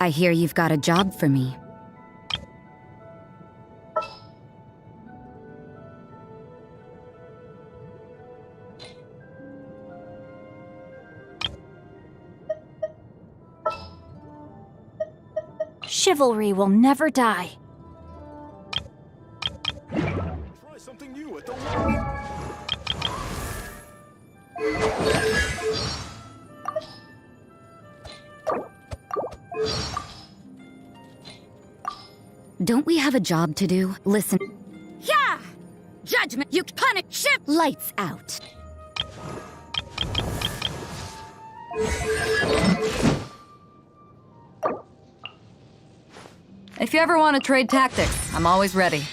I hear you've got a job for me. Chivalry will never die. Try something new at the lobby. Don't we have a job to do? Listen. Yeah! Judgment, you punish ship! Lights out. If you ever want to trade tactics, I'm always ready.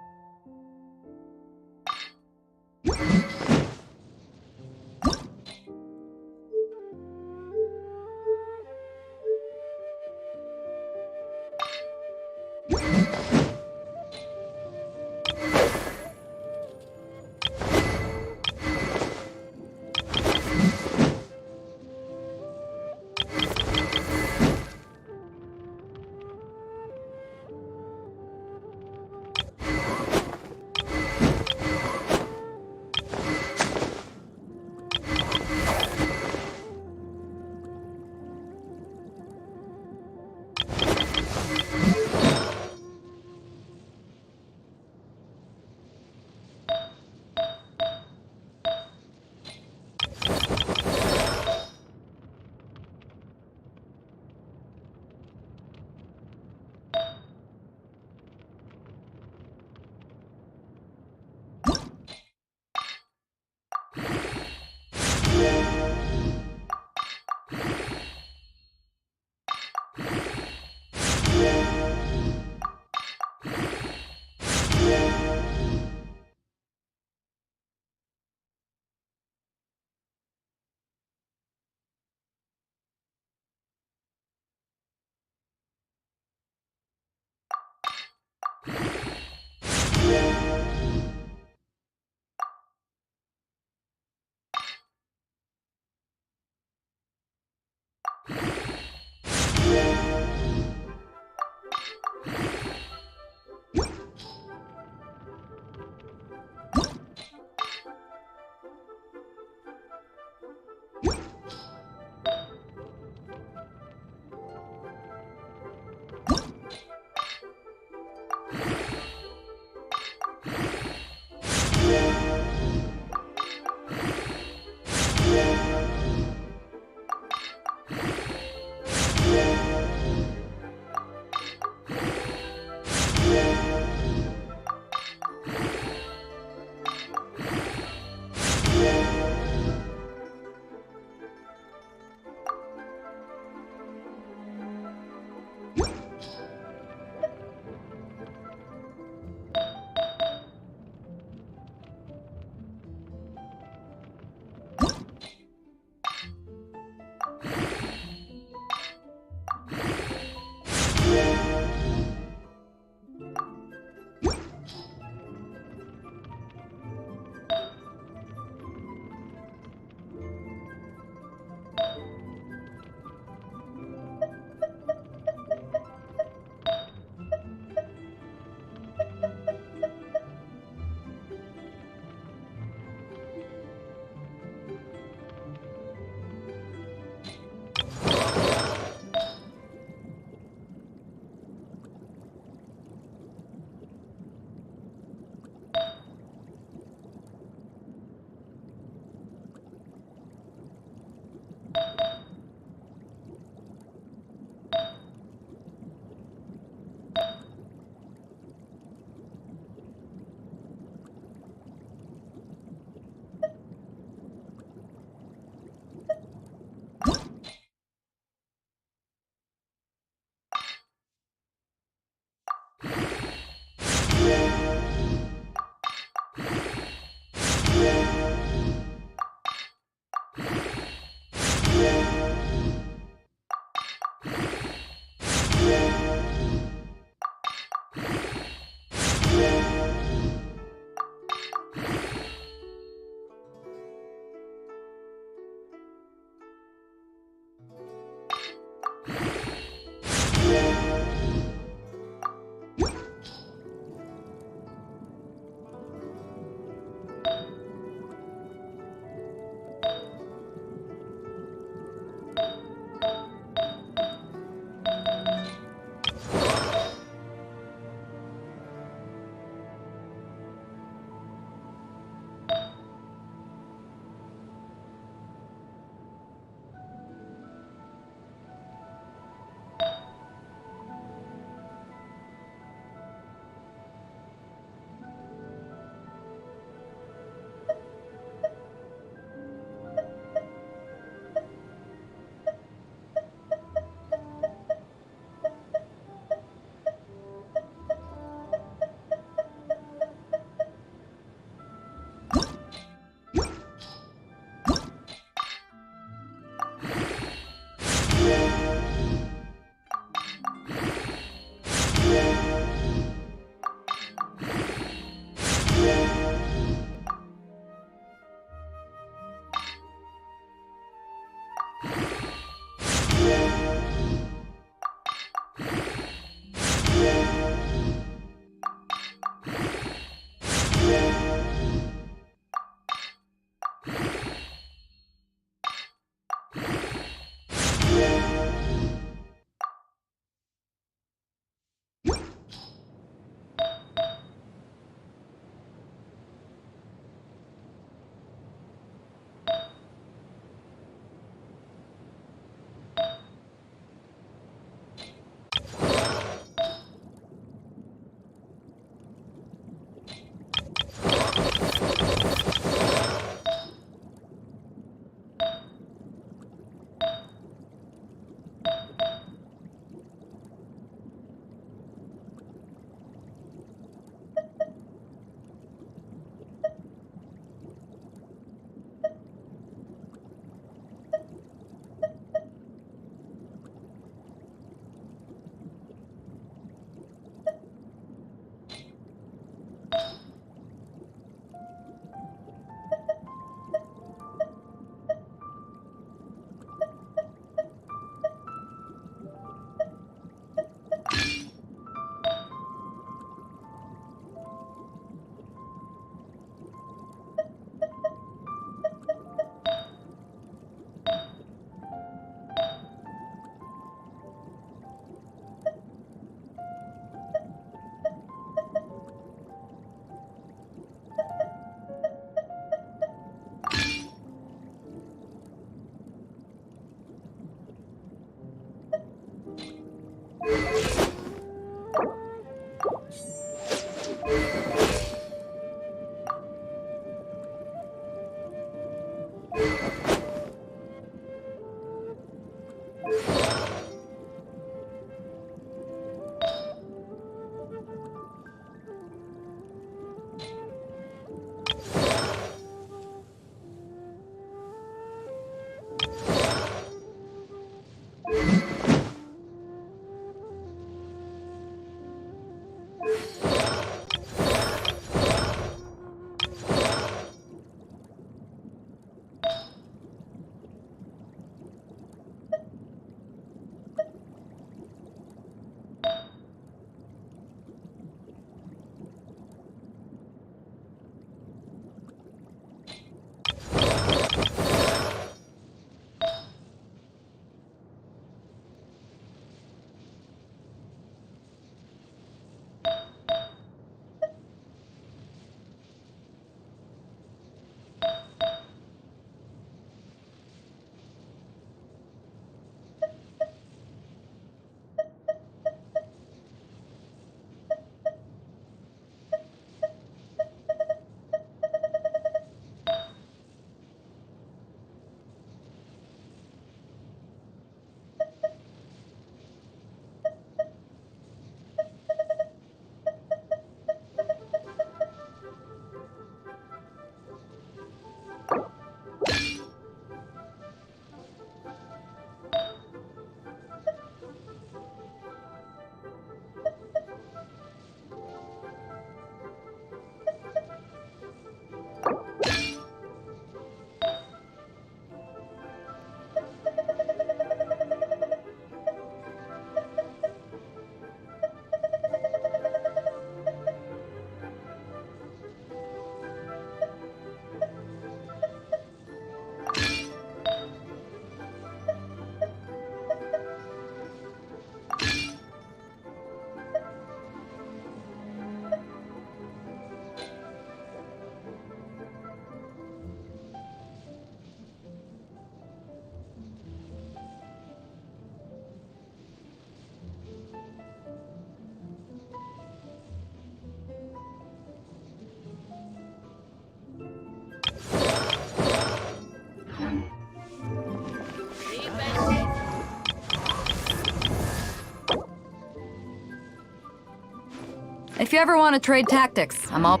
If you ever want to trade tactics, I'm all...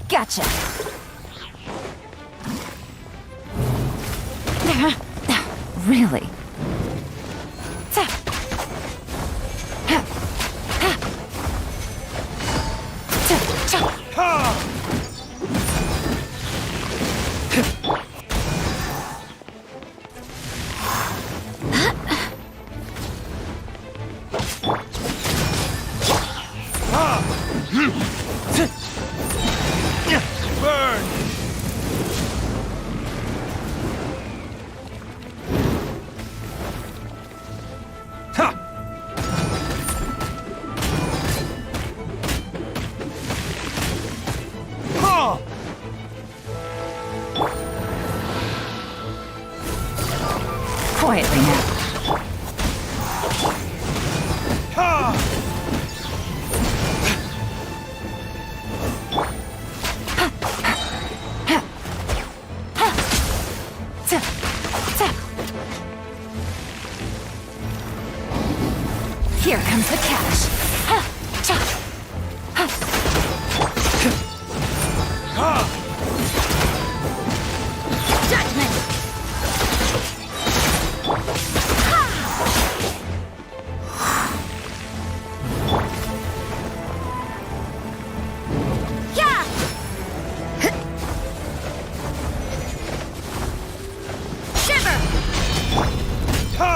Gotcha. Really? Burn! Ha! Ha! Quietly now. Ha! Here comes the cash. Judgment! Yeah! Shiver! Ha!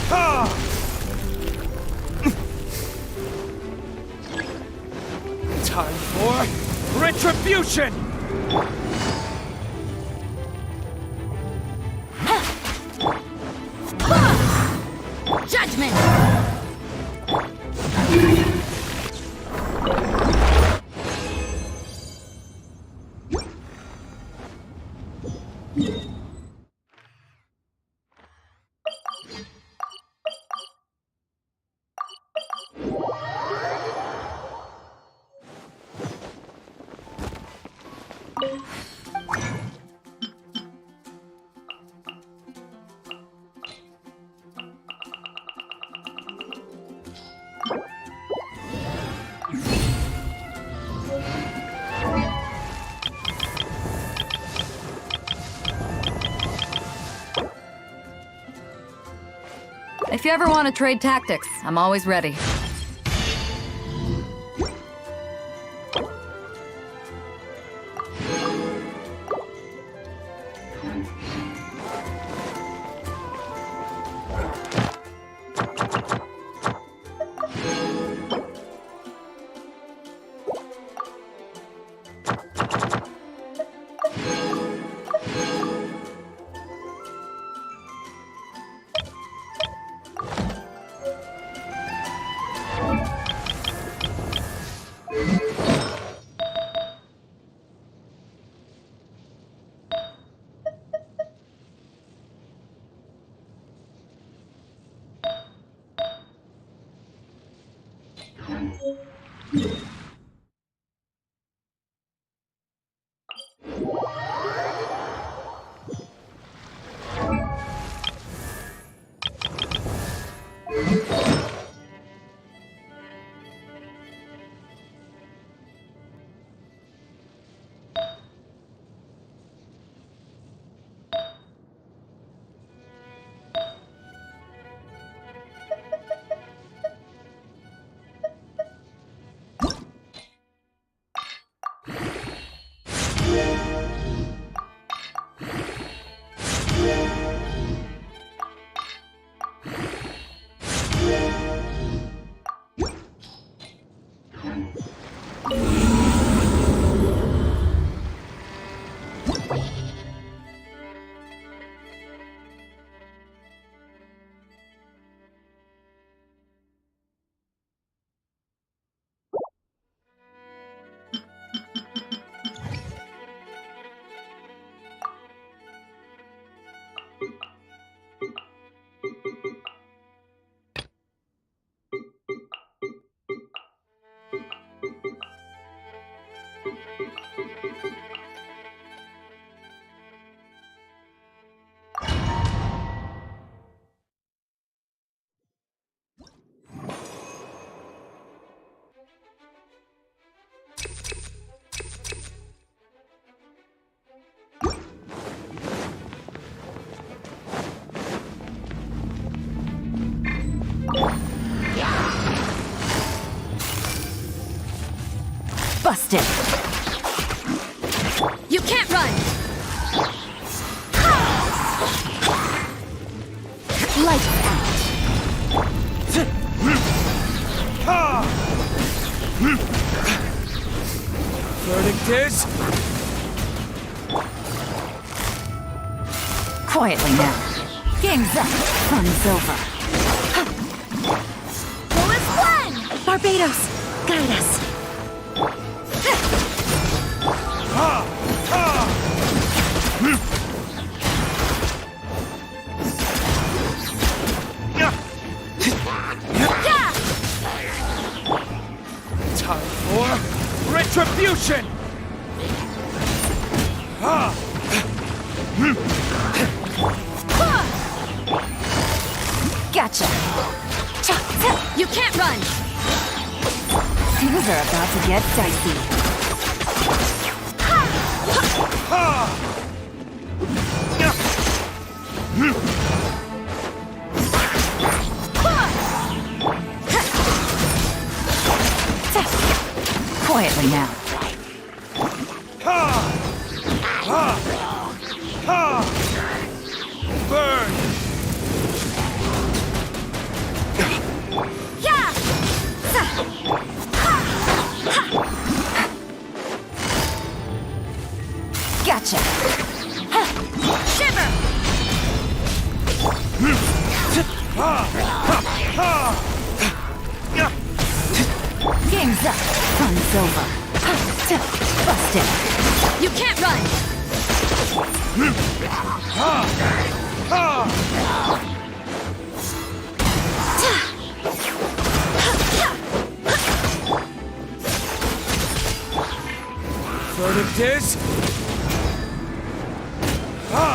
Ha! Time for retribution! Judgment! If you ever want to trade tactics, I'm always ready. Busted. You can't run! Lights out. Ha! Verdict is... Quietly now. Game's up. Fun's over. Who is one? Barbados, guide us. Ha! Ha! Yeah! Time for retribution! Ha! Gotcha. You can't run! Things are about to get dicey. Ha! Quietly now. Ha! Ha! Ha! Burn! Yeah! Gotcha. Shiver! Ha! Ha! Ha! Game's up. Fun's over. Busted. You can't run! Ha! Ha! Verdict is... Ha!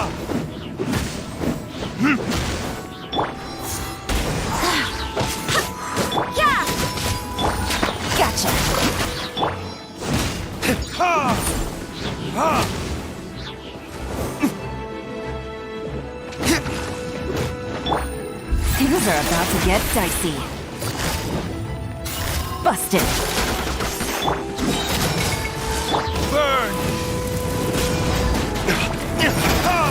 Yeah! Gotcha. Ha! Ha! Things are about to get dicey. Busted. Burn! Ha!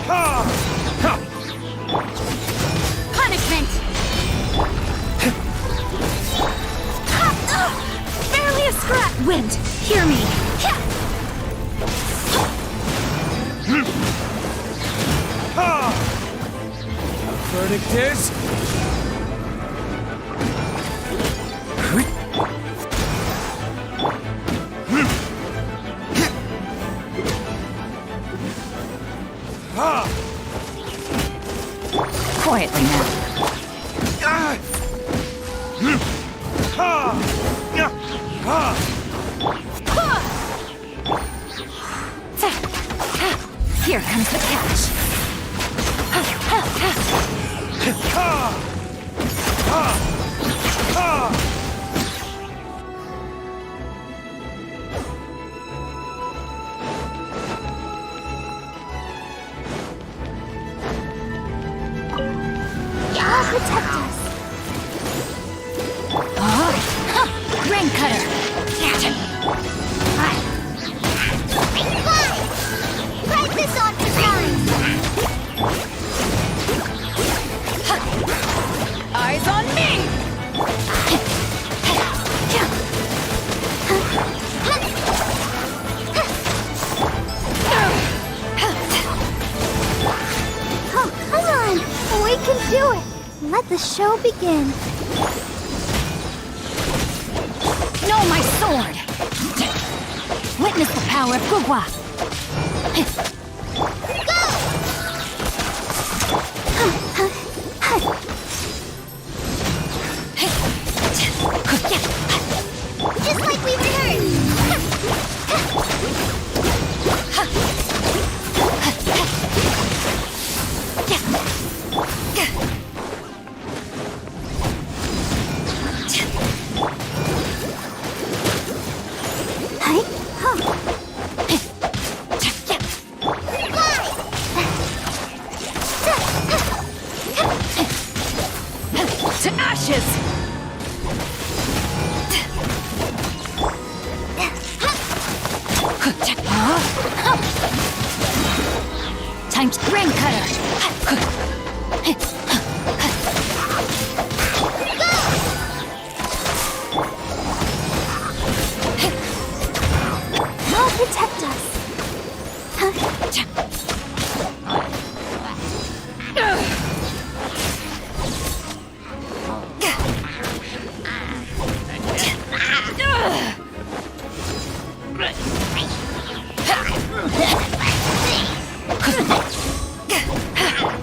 Ha! Ha! Punishment! Barely a scrap. Wind, hear me. Ha! Verdict is... Ha! Quietly now. Ah! Ha! Yeah! Ha! Here comes the catch. Ha! Ha! Ha! Y'all protect us! Rain cutter! Write this on for time! Eyes on me! Oh, come on! We can do it! Let the show begin. No, my sword! Witness the power of Gugwa! Just like we rehearsed. Time to rain cutter. I'll protect us.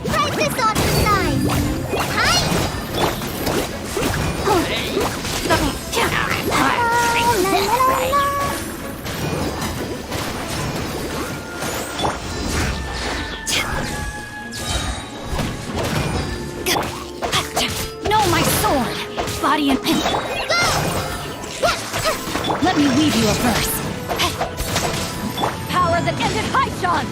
Right this on the side. Hi. No, my sword! Body and pin. Let me weave you a verse. Power that ended Haishan!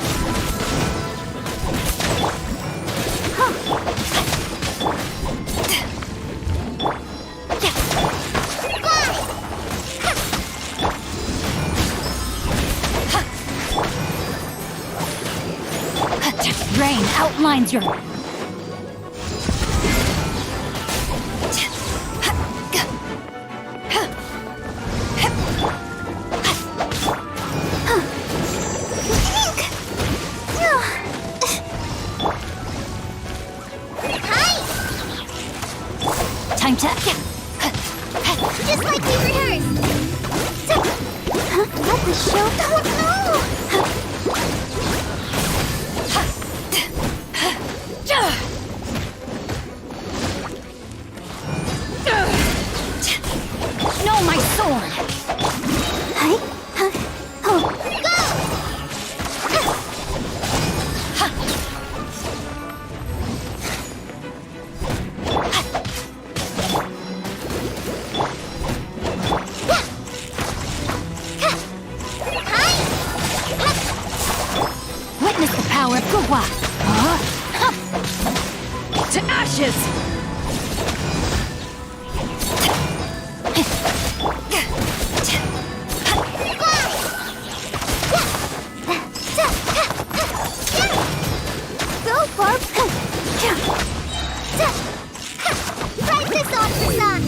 Rain outlines your... Time to... Just like we rehearsed. Let the show go. No, my sword! Hi. Oh. Witness the power of Gugwa! To ashes! Go for right this off the side.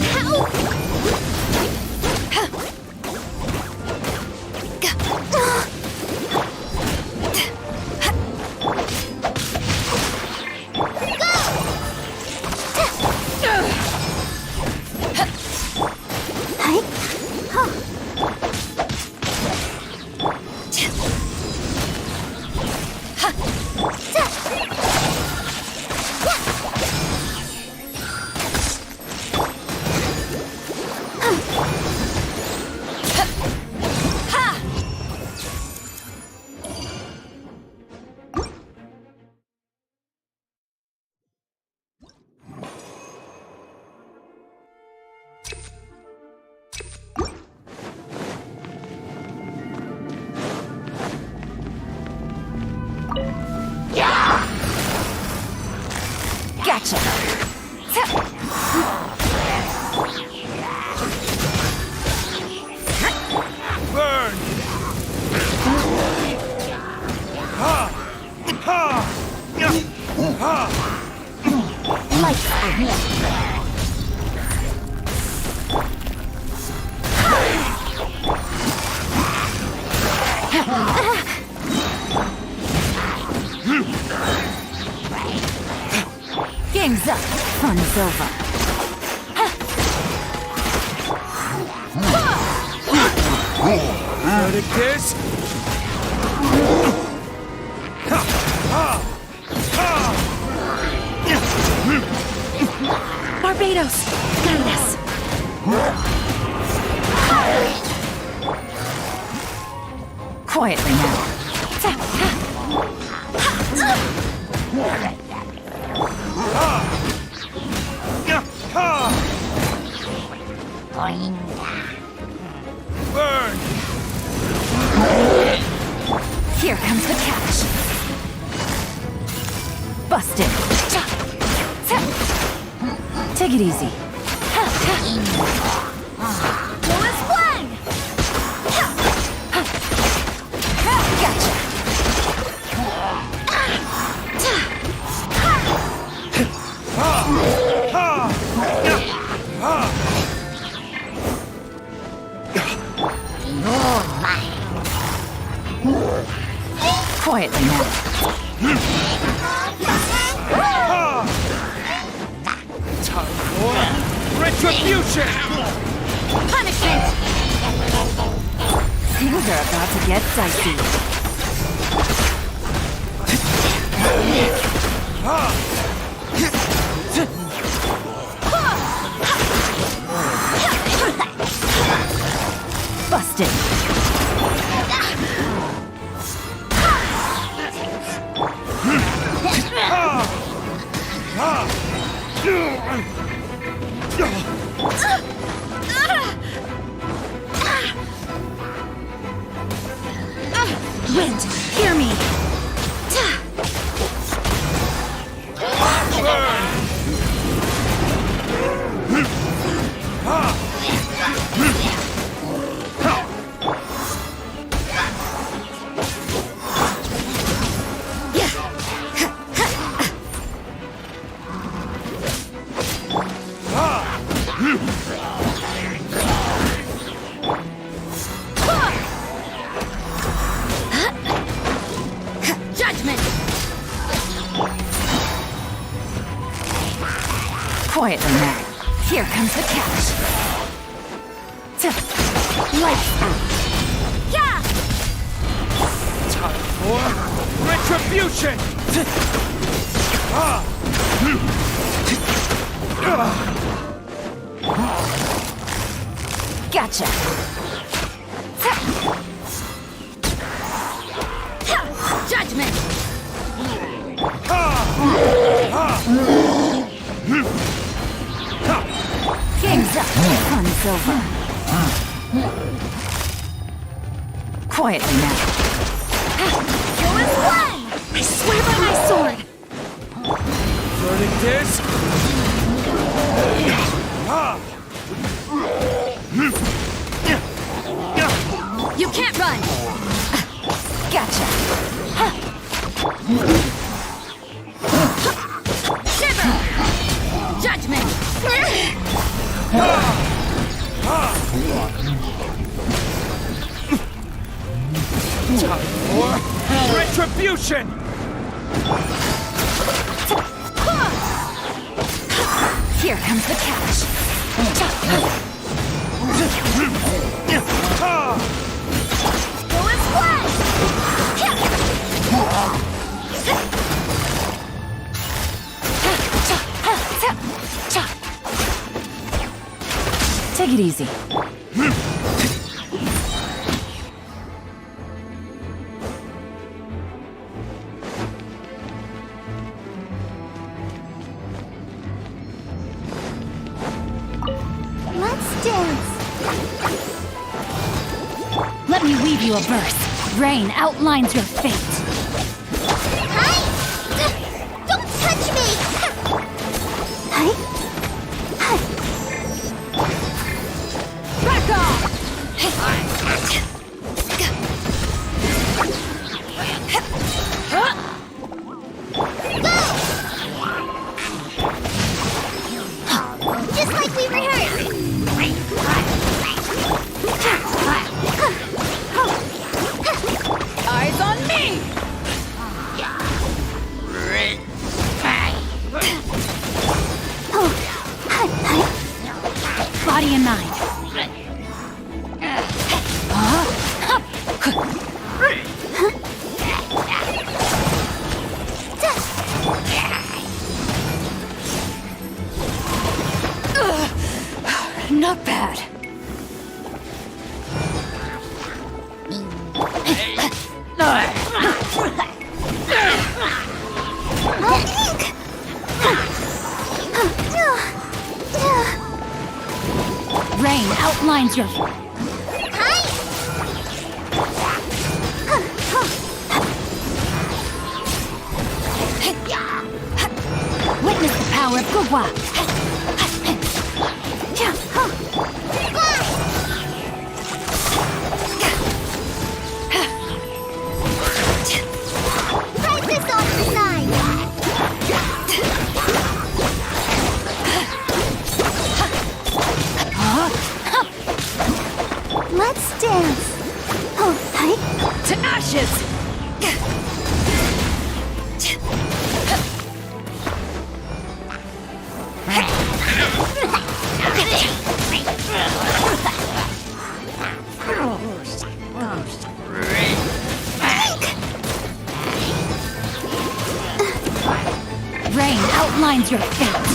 Gotcha! Burn! Ha! Ha! Ya! Ha! Lights out! Game's up. Fun's over. Ready, kiss? Ha! Ha! Ha! Barbados! Guide us! Quietly now. Ya! Ha! Burn! Here comes the catch. Busted. Take it easy. Quietly now. Time for retribution! Punishment! Things are about to get dicey. Busted. Wind, hear me. Judgment! Quietly now. Here comes the catch. Lights out. Yeah! Time for retribution! Gotcha. Judgment! Game's up. Fun's over. Quietly now. Kill is one! I swear by my sword! Verdict is... You can't run! Gotcha. Shiver! Judgment! Time for retribution! Here comes the catch. Go and splash! Take it easy. Let's dance. Let me weave you a verse. Rain outlines your fate. Hi! Don't touch me! Hi! Back off! Just like we rehearsed! Eyes on me! Body and mind. Not bad. Rain outlines your... Witness the power of Gugwa. Practice on the side! Let's dance! Oh, hi! To ashes! Mine's your fate.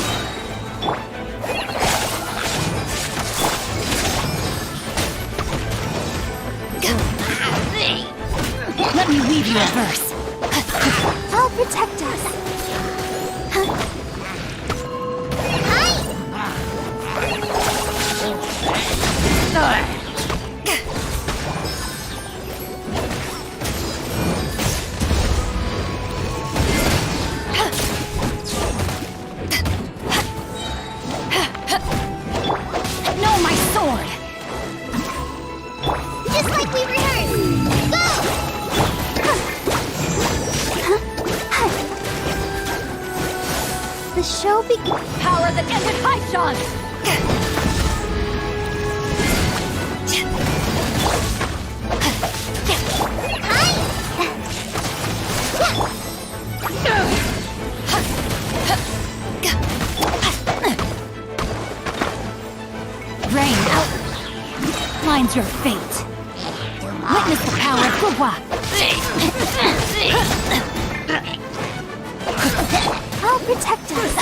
Let me weave you a verse. I'll protect us. No, my sword! Just like we rehearsed. Go! The show begins. Power that ended Haishan! Rain out. Mine's your fate. Witness the power of Gugwa. I'll protect us.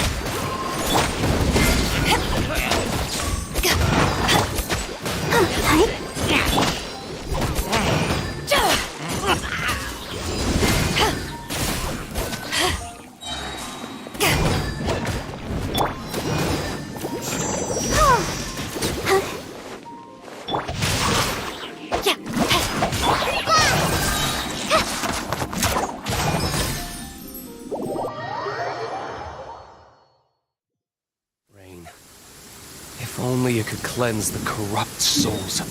Rain. If only you could cleanse the corrupt souls.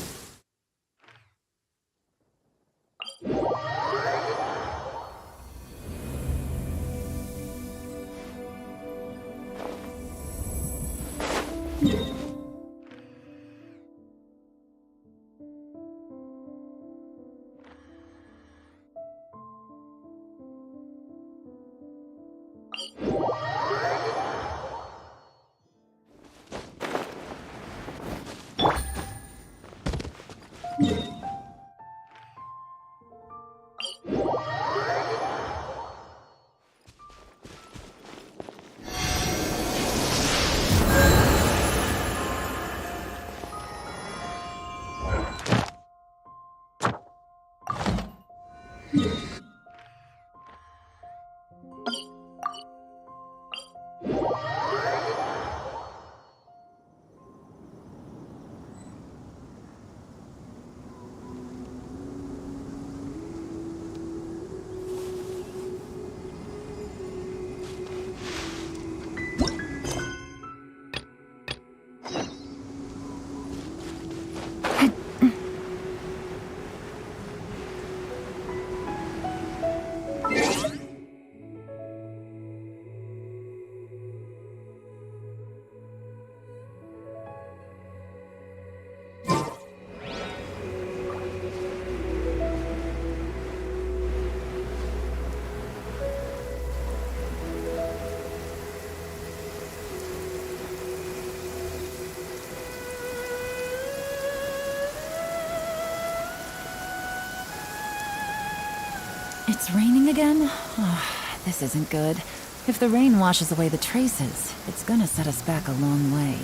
It's raining again? Oh, this isn't good. If the rain washes away the traces, it's gonna set us back a long way.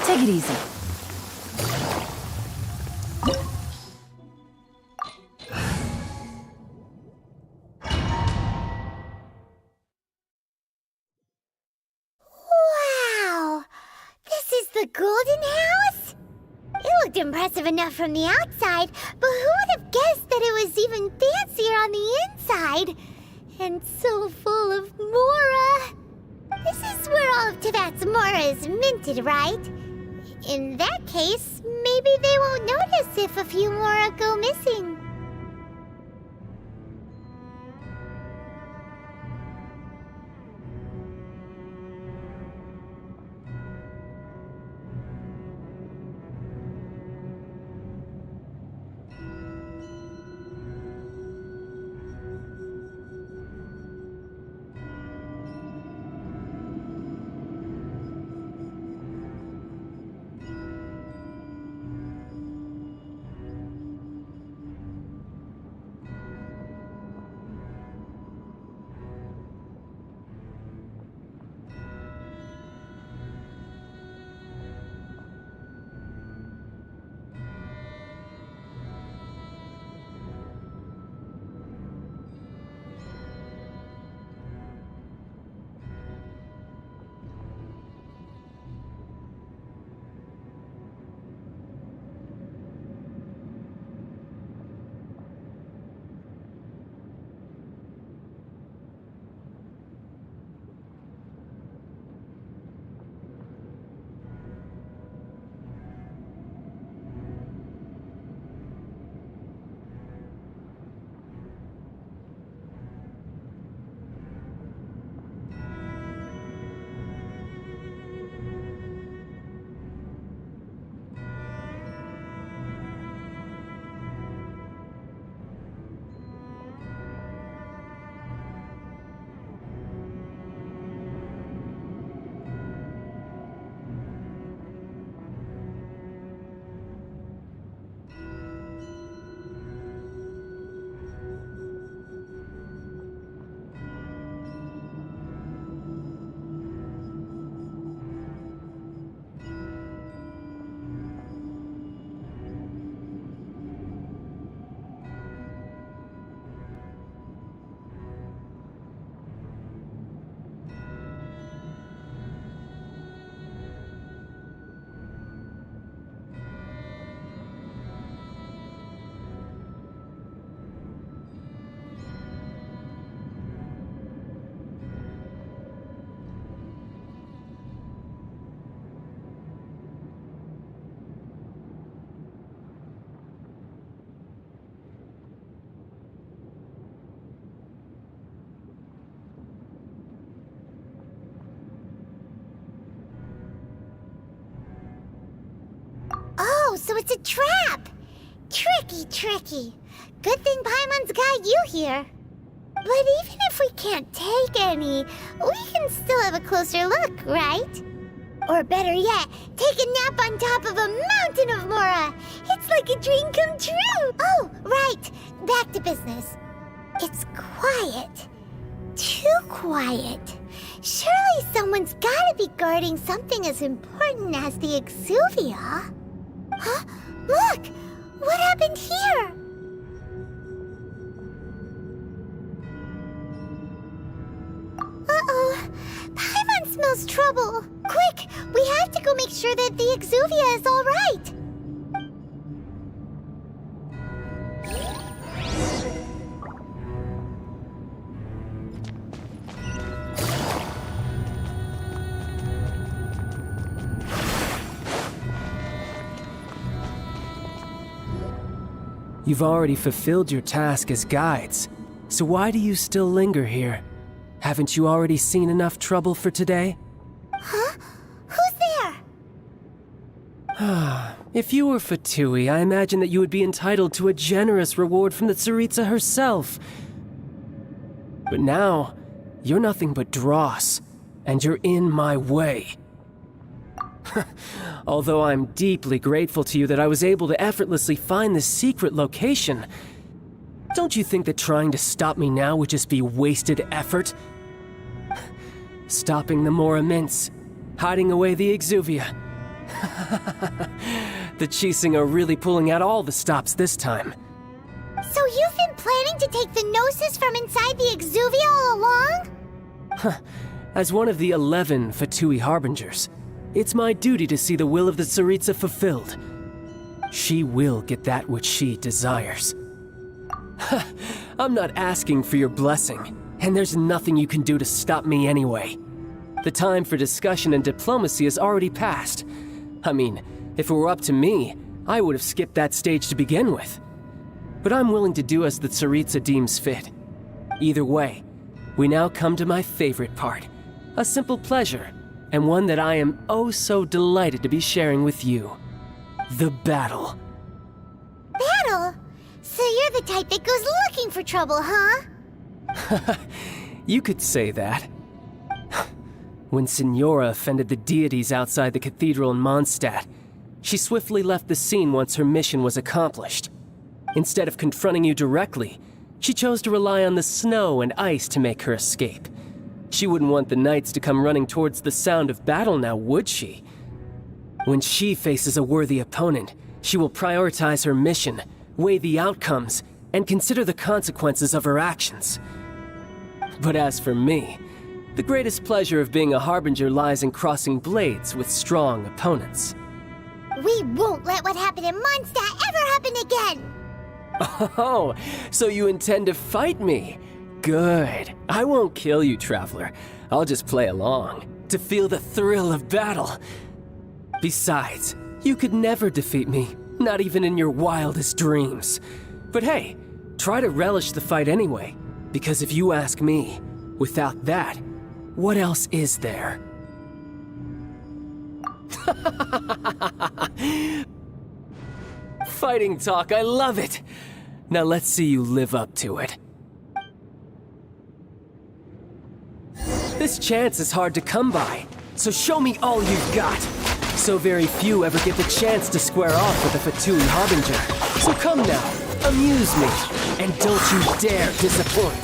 Take it easy. Wow! This is the Golden House? It looked impressive enough from the outside, but who would have guessed that it was even fancier on the inside? And so full of Mora. This is where all of Teyvat's Mora is minted, right? In that case, maybe they won't notice if a few Mora go missing. so it's a trap! Tricky, tricky. Good thing Paimon's got you here. But even if we can't take any, we can still have a closer look, right? Or better yet, take a nap on top of a mountain of Mora! It's like a dream come true! Oh, right! Back to business. It's quiet. Too quiet. Surely someone's gotta be guarding something as important as the Exuvia. Huh? Look! What happened here? Uh-oh. Paimon smells trouble. Quick! We have to go make sure that the Exuvia is all right. You've already fulfilled your task as guides, so why do you still linger here? Haven't you already seen enough trouble for today? Huh? Who's there? If you were Fatui, I imagine that you would be entitled to a generous reward from the Tsaritsa herself. But now, you're nothing but dross, and you're in my way. Although I'm deeply grateful to you that I was able to effortlessly find this secret location, don't you think that trying to stop me now would just be wasted effort? Stopping the Mora Mints, hiding away the Exuvia. The Chising are really pulling out all the stops this time. So you've been planning to take the Gnosis from inside the Exuvia all along? As one of the 11 Fatui Harbingers, it's my duty to see the will of the Tsaritsa fulfilled. She will get that which she desires. I'm not asking for your blessing, and there's nothing you can do to stop me anyway. The time for discussion and diplomacy has already passed. I mean, if it were up to me, I would have skipped that stage to begin with. But I'm willing to do as the Tsaritsa deems fit. Either way, we now come to my favorite part, a simple pleasure, and one that I am oh so delighted to be sharing with you. The battle. Battle? So you're the type that goes looking for trouble, huh? You could say that. When Signora offended the deities outside the cathedral in Mondstadt, she swiftly left the scene once her mission was accomplished. Instead of confronting you directly, she chose to rely on the snow and ice to make her escape. She wouldn't want the knights to come running towards the sound of battle now, would she? When she faces a worthy opponent, she will prioritize her mission, weigh the outcomes, and consider the consequences of her actions. But as for me, the greatest pleasure of being a Harbinger lies in crossing blades with strong opponents. We won't let what happened in Mondstadt ever happen again! Oh, so you intend to fight me? Good. I won't kill you, Traveler. I'll just play along, to feel the thrill of battle. Besides, you could never defeat me, not even in your wildest dreams. But hey, try to relish the fight anyway, because if you ask me, without that, what else is there? Fighting talk, I love it! Now let's see you live up to it. This chance is hard to come by, so show me all you've got. So very few ever get the chance to square off with a Fatui Harbinger. So come now, amuse me, and don't you dare disappoint.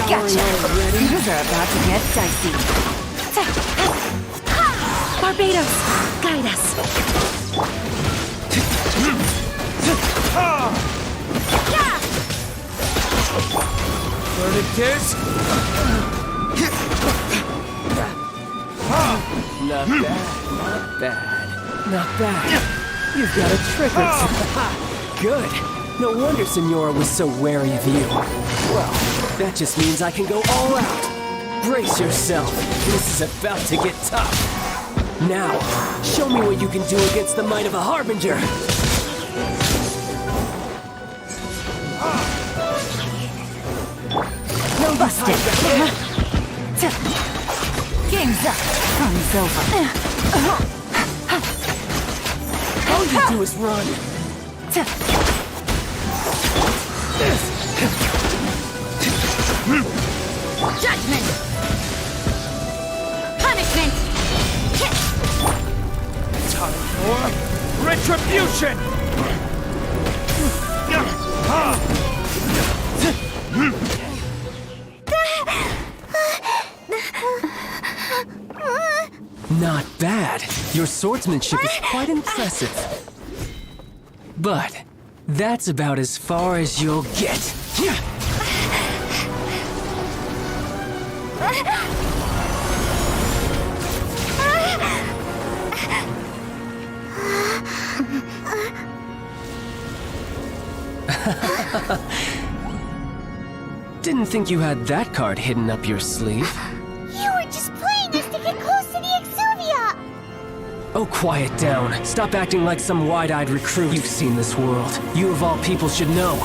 Gotcha. Things are about to get dicey. Barbados, guide us. Learning kids? Not bad. Not bad. You've got a trick or two. Good. No wonder Signora was so wary of you. Well, that just means I can go all out. Brace yourself. This is about to get tough. Now, show me what you can do against the might of a Harbinger. Busted. Game's up. Fun's over. All you do is run. Judgment! Punishment! Time for retribution! Not bad. Your swordsmanship is quite impressive. But that's about as far as you'll get. Didn't think you had that card hidden up your sleeve. You were just playing us to get close to the Exuvia! Oh, quiet down. Stop acting like some wide-eyed recruit. You've seen this world. You of all people should know.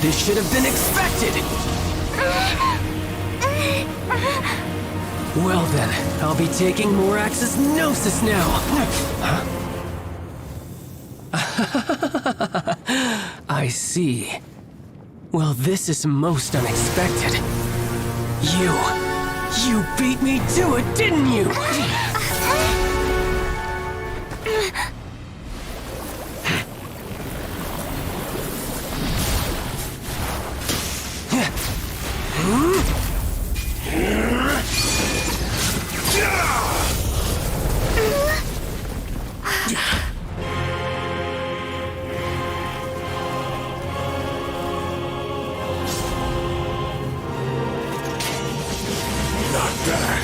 This should have been expected! Well then, I'll be taking Morax's Gnosis now! I see. Well, this is most unexpected. You beat me to it, didn't you? Not bad.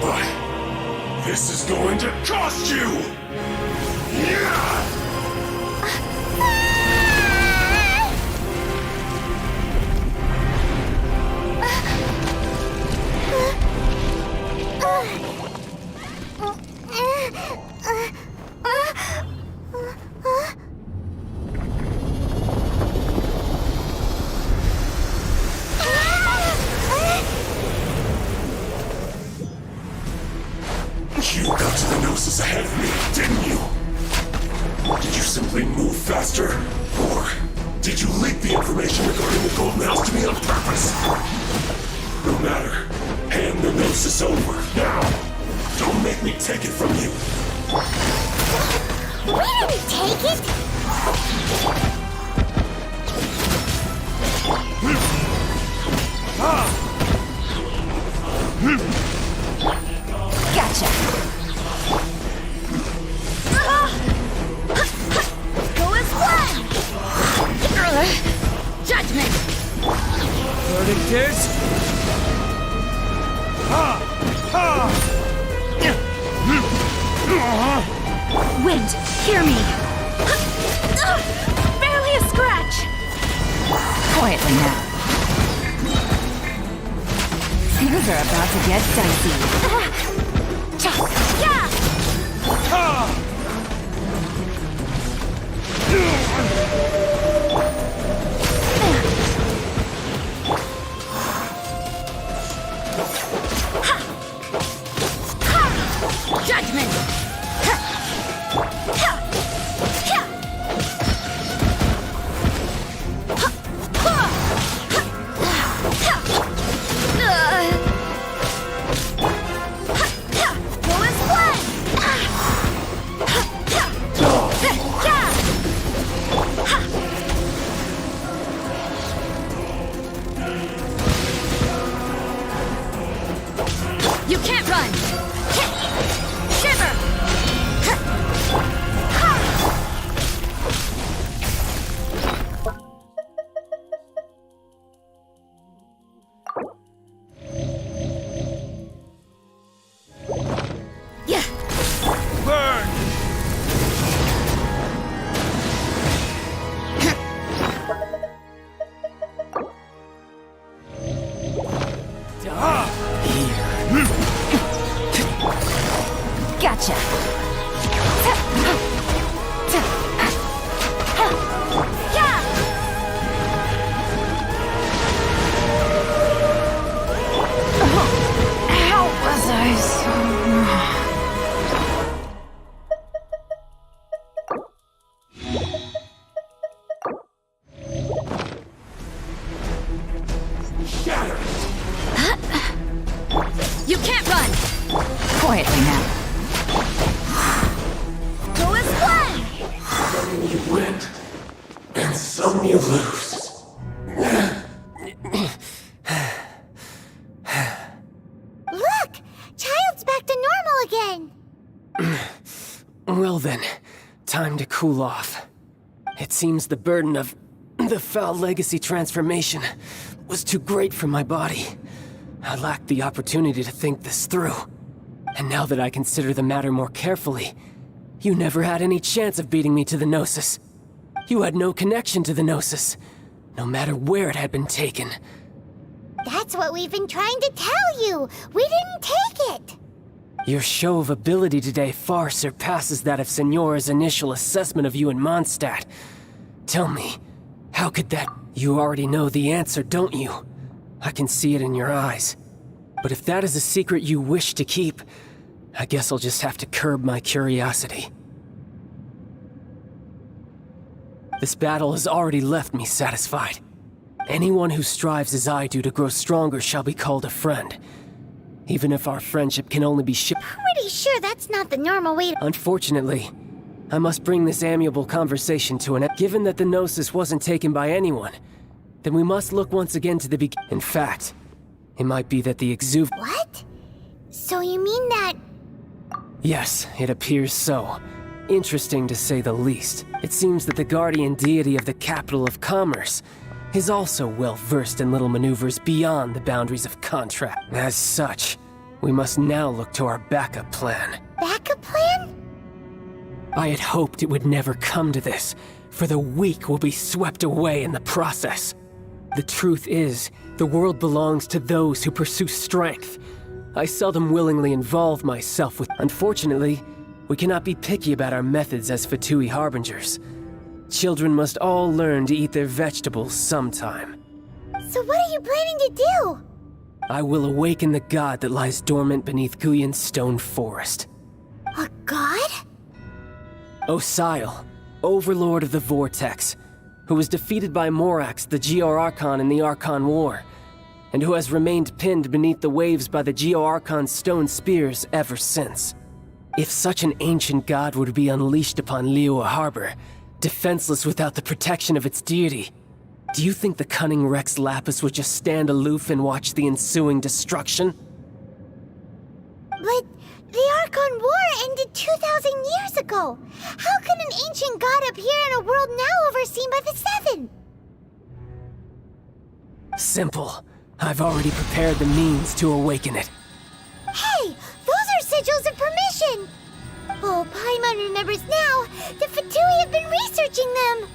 But this is going to cost you! You got to the Gnosis ahead of me, didn't you? Did you simply move faster? Or did you leak the information regarding the Golden House to me on purpose? No matter. Hand the Gnosis over, now! Don't make me take it from you! We didn't take it! Gotcha. Go as planned! Judgment! Verdict is... Wind, hear me! Barely a scratch! Quietly now. Things are about to get dicey. Yeah! Judgment! Go as planned! Gotcha. How was I so... You can't run! Quietly now. Go as one! Some you win, and some you lose. Look! Child's back to normal again! Well then, time to cool off. It seems the burden of the foul legacy transformation was too great for my body. I lacked the opportunity to think this through. And now that I consider the matter more carefully, you never had any chance of beating me to the Gnosis. You had no connection to the Gnosis, no matter where it had been taken. That's what we've been trying to tell you! We didn't take it! Your show of ability today far surpasses that of Signora's initial assessment of you in Mondstadt. Tell me, how could that... You already know the answer, don't you? I can see it in your eyes. But if that is a secret you wish to keep, I guess I'll just have to curb my curiosity. This battle has already left me satisfied. Anyone who strives as I do to grow stronger shall be called a friend. Even if our friendship can only be Pretty sure that's not the normal way to... Unfortunately, I must bring this amiable conversation to an end. Given that the Gnosis wasn't taken by anyone, then we must look once again to the beginning. In fact, it might be that the What? So you mean that... Yes, it appears so. Interesting to say the least. It seems that the guardian deity of the capital of commerce is also well versed in little maneuvers beyond the boundaries of contract. As such, we must now look to our backup plan. Backup plan? I had hoped it would never come to this, for the weak will be swept away in the process. The truth is, the world belongs to those who pursue strength. I seldom willingly involve myself with... Unfortunately, we cannot be picky about our methods as Fatui Harbingers. Children must all learn to eat their vegetables sometime. So what are you planning to do? I will awaken the god that lies dormant beneath Guyon's stone forest. A god? Osial, overlord of the Vortex, who was defeated by Morax, the Geo-Archon in the Archon War, and who has remained pinned beneath the waves by the Geo-Archon's stone spears ever since. If such an ancient god were to be unleashed upon Liyue Harbor, defenseless without the protection of its deity, do you think the cunning Rex Lapis would just stand aloof and watch the ensuing destruction? But the Archon War ended 2,000 years ago. How can an ancient god appear in a world now overseen by the Seven? Simple. I've already prepared the means to awaken it. Hey, those are sigils of permission! Oh, Paimon remembers now. The Fatui have been researching them.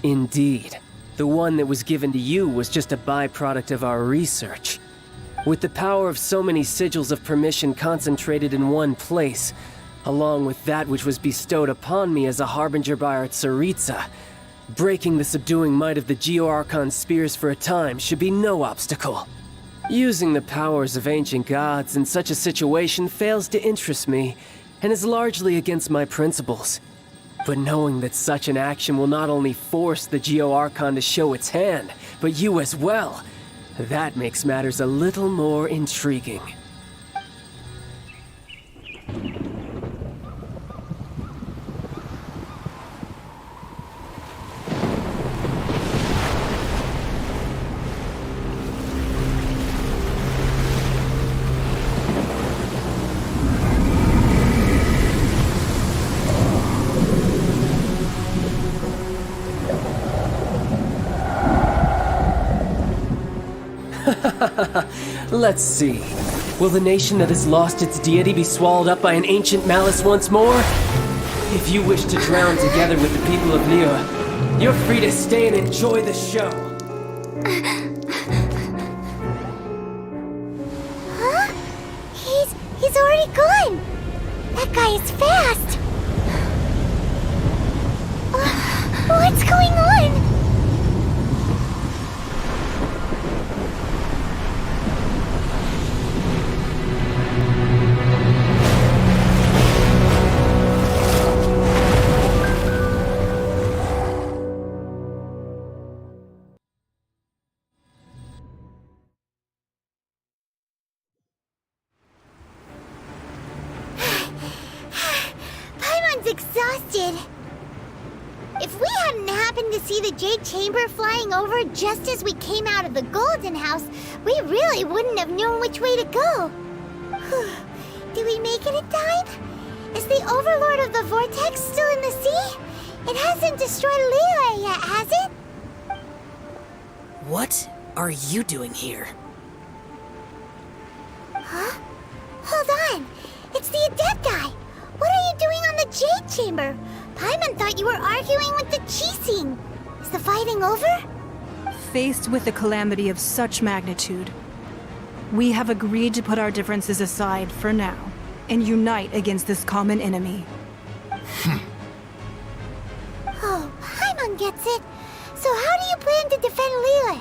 Indeed. The one that was given to you was just a byproduct of our research. With the power of so many sigils of permission concentrated in one place, along with that which was bestowed upon me as a harbinger by our Tsaritsa, breaking the subduing might of the Geo-Archon spears for a time should be no obstacle. Using the powers of ancient gods in such a situation fails to interest me, and is largely against my principles. But knowing that such an action will not only force the Geo-Archon to show its hand, but you as well, that makes matters a little more intriguing. Let's see. Will the nation that has lost its deity be swallowed up by an ancient malice once more? If you wish to drown together with the people of Liyue, you're free to stay and enjoy the show. Huh? He's already gone! That guy is fast! What's going on? Paimon's exhausted. If we hadn't happened to see the Jade Chamber flying over just as we came out of the Golden House, we really wouldn't have known which way to go. Did we make it in time? Is the Overlord of the Vortex still in the sea? It hasn't destroyed Liyue yet, has it? What are you doing here? Huh? Hold on. It's the Adepti. What are you doing on the Jade Chamber? Paimon thought you were arguing with the Qixing. Is the fighting over? Faced with a calamity of such magnitude, we have agreed to put our differences aside for now and unite against this common enemy. Oh, Paimon gets it. So how do you plan to defend Liyue?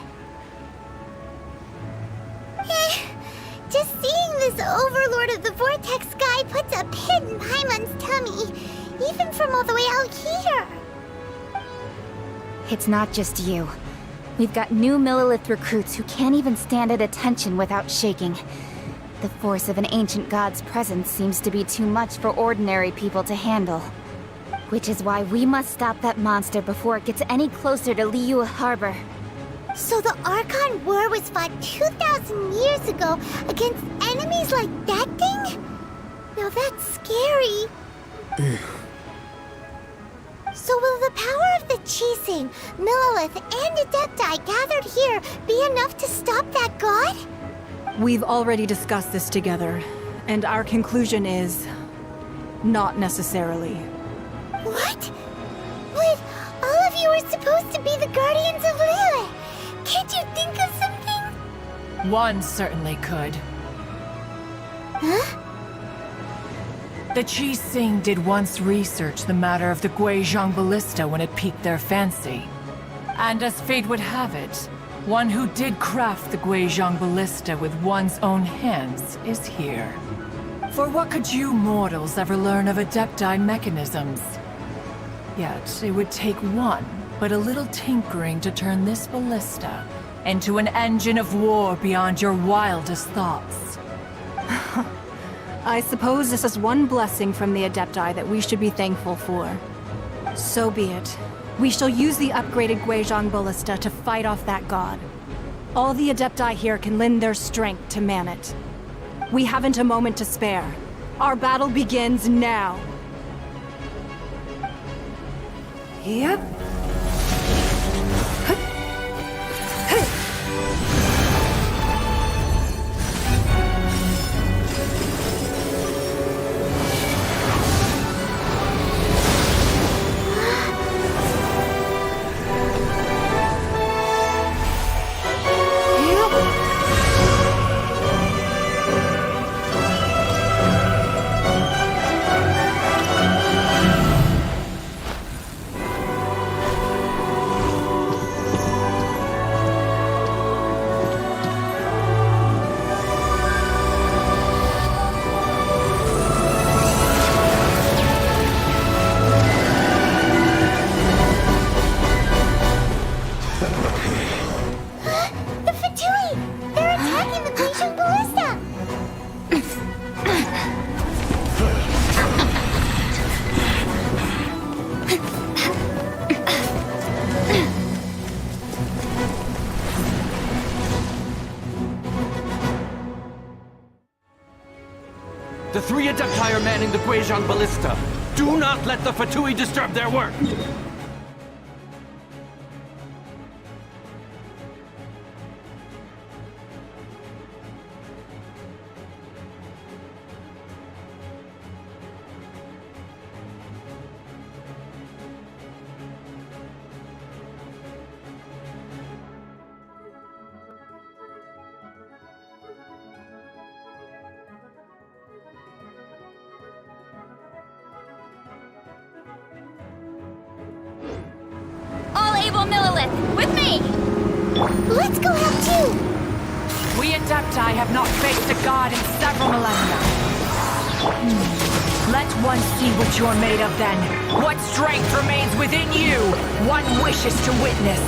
Just seeing this Overlord of the Vortex guy puts a pit in Paimon's tummy, even from all the way out here. It's not just you. We've got new Millilith recruits who can't even stand at attention without shaking. The force of an ancient god's presence seems to be too much for ordinary people to handle. Which is why we must stop that monster before it gets any closer to Liyue Harbor. So the Archon War was fought 2,000 years ago against enemies like that thing? Now that's scary. So will the power of the Qixing, Millilith, and Adepti gathered here be enough to stop that god? We've already discussed this together, and our conclusion is... not necessarily. What? But all of you are supposed to be the guardians of Liyue. Can't you think of something? One certainly could. Huh? The Qixing did once research the matter of the Guizhong Ballista when it piqued their fancy. And as fate would have it, one who did craft the Guizhong Ballista with one's own hands is here. For what could you mortals ever learn of Adepti mechanisms? Yet, it would take one, but a little tinkering to turn this ballista into an engine of war beyond your wildest thoughts. I suppose this is one blessing from the Adepti that we should be thankful for. So be it. We shall use the upgraded Guizhong Ballista to fight off that god. All the Adepti here can lend their strength to man it. We haven't a moment to spare. Our battle begins now. Yep. The three Adepti are manning the Guizhong Ballista. Do not let the Fatui disturb their work! with. With me! Let's go help too! We Adepti have not faced a god in several millennia. Let one see what you're made of then. What strength remains within you? One wishes to witness.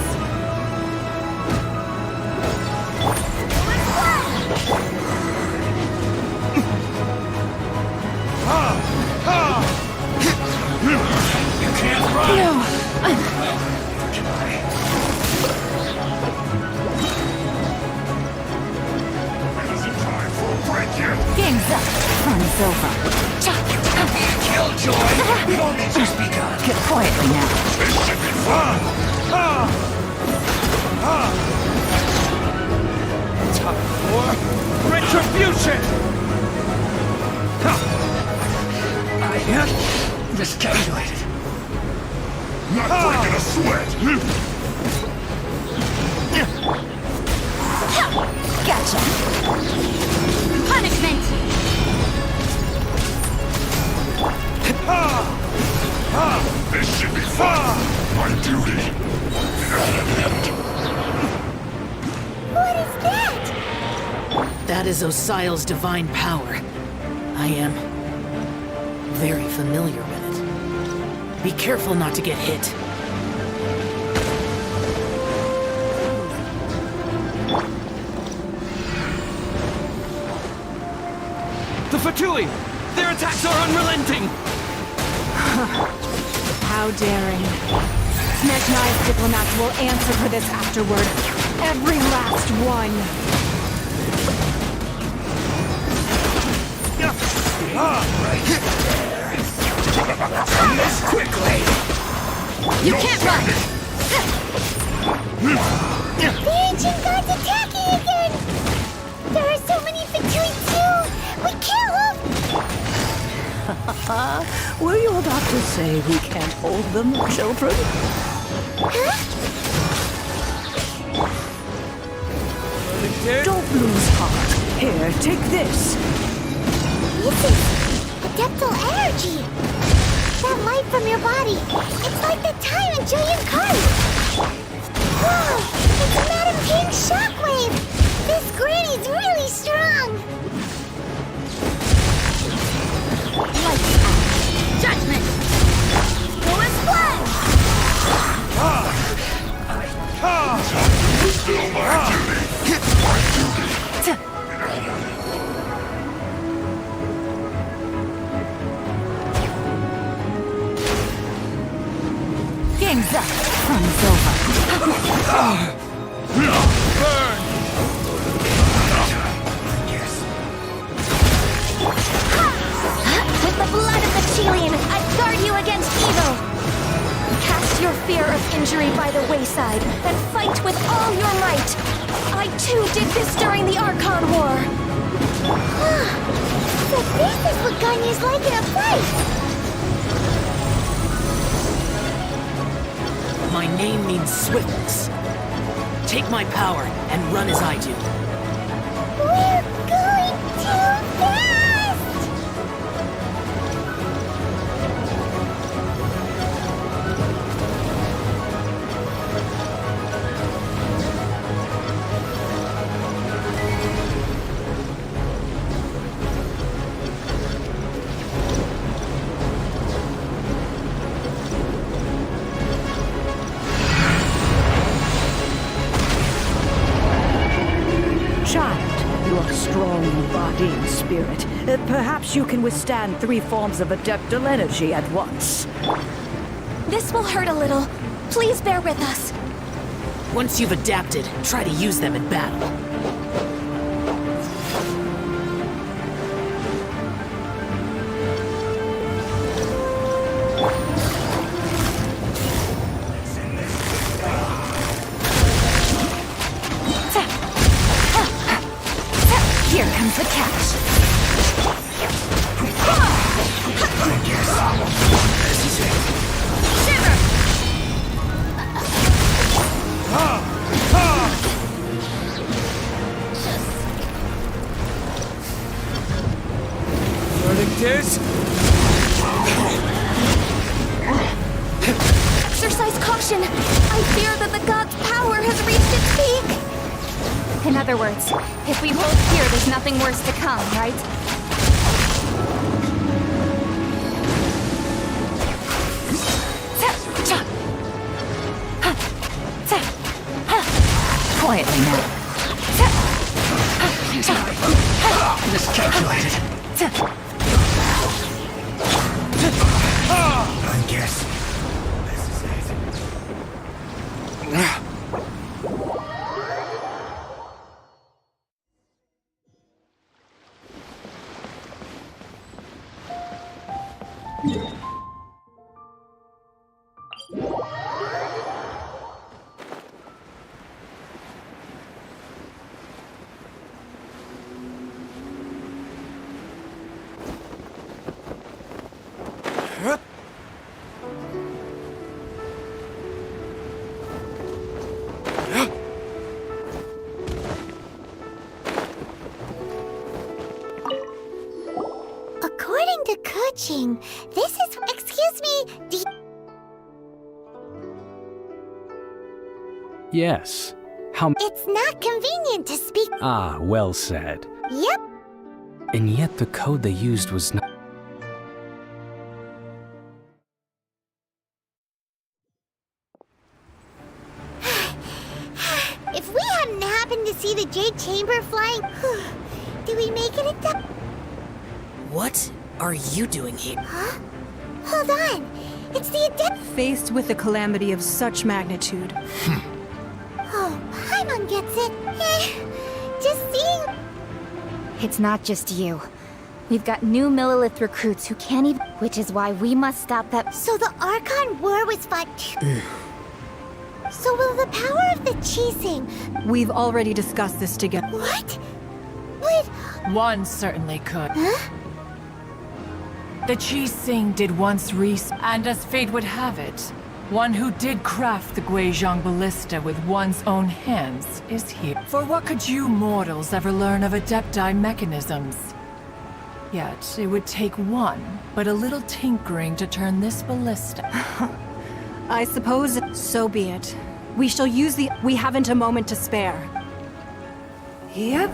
You can't run! No! Game's up. Fun's over. Killjoy! We've only just begun. Get quietly now. This should be fun! Time for retribution! I am miscalculated. Not breaking a sweat! Gotcha. Punishment! This should be fun! My duty at an end. What is that? That is Osial's divine power. I am very familiar with it. Be careful not to get hit. The Fatui! Their attacks are unrelenting! How daring. Snezhnai's diplomats will answer for this afterward. Every last one. This quickly! You can't run! The ancient god's attacking again! There are so many Fatui too! We kill them! Were you about to say we can't hold them, children? Don't lose heart. Here, take this. This is adeptal energy! That light from your body, it's like the time in Giant Kite! Whoa! It's Madam King's shockwave! This granny's really strong! Lights out. Judgment! Go and splash! Fulfill my duty! My duty! Game's up. Fun's over. Burn! With the blood of the Chelian, I guard you against evil! Cast your fear of injury by the wayside, and fight with all your might! I too did this during the Archon War! So this is what Ganya's like in a fight! My name means swiftness. Take my power and run as I do. We're going too fast! Child, you are strong in body and spirit. Perhaps you can withstand 3 forms of adeptal energy at once. This will hurt a little. Please bear with us. Once you've adapted, try to use them in battle. Here comes the catch. Shiver! Exercise caution! I fear that the god's power has reached its peak! In other words, if we hold here, there's nothing worse to come, right? Quietly now. Miscalculated. I guess this is it. According to Kuching, this is... Excuse me, Yes. How... It's not convenient to speak... Ah, well said. Yep. And yet the code they used was not... If we hadn't happened to see the Jade Chamber flying... Do we make it a... What are you doing here? Huh? Hold on. It's the adept... Faced with a calamity of such magnitude. Oh, Paimon gets it. Just seeing... It's not just you. We've got new Millilith recruits who can't even... Which is why we must stop that... So the Archon War was fought... So will the power of the Qixing... We've already discussed this together. What? But... One certainly could. Huh? The Qixing did once and as fate would have it, one who did craft the Guizhong Ballista with one's own hands is here. For what could you mortals ever learn of Adepti mechanisms? Yet, it would take one, but a little tinkering to turn this ballista. I suppose so be it. We shall use the... We haven't a moment to spare. Yep.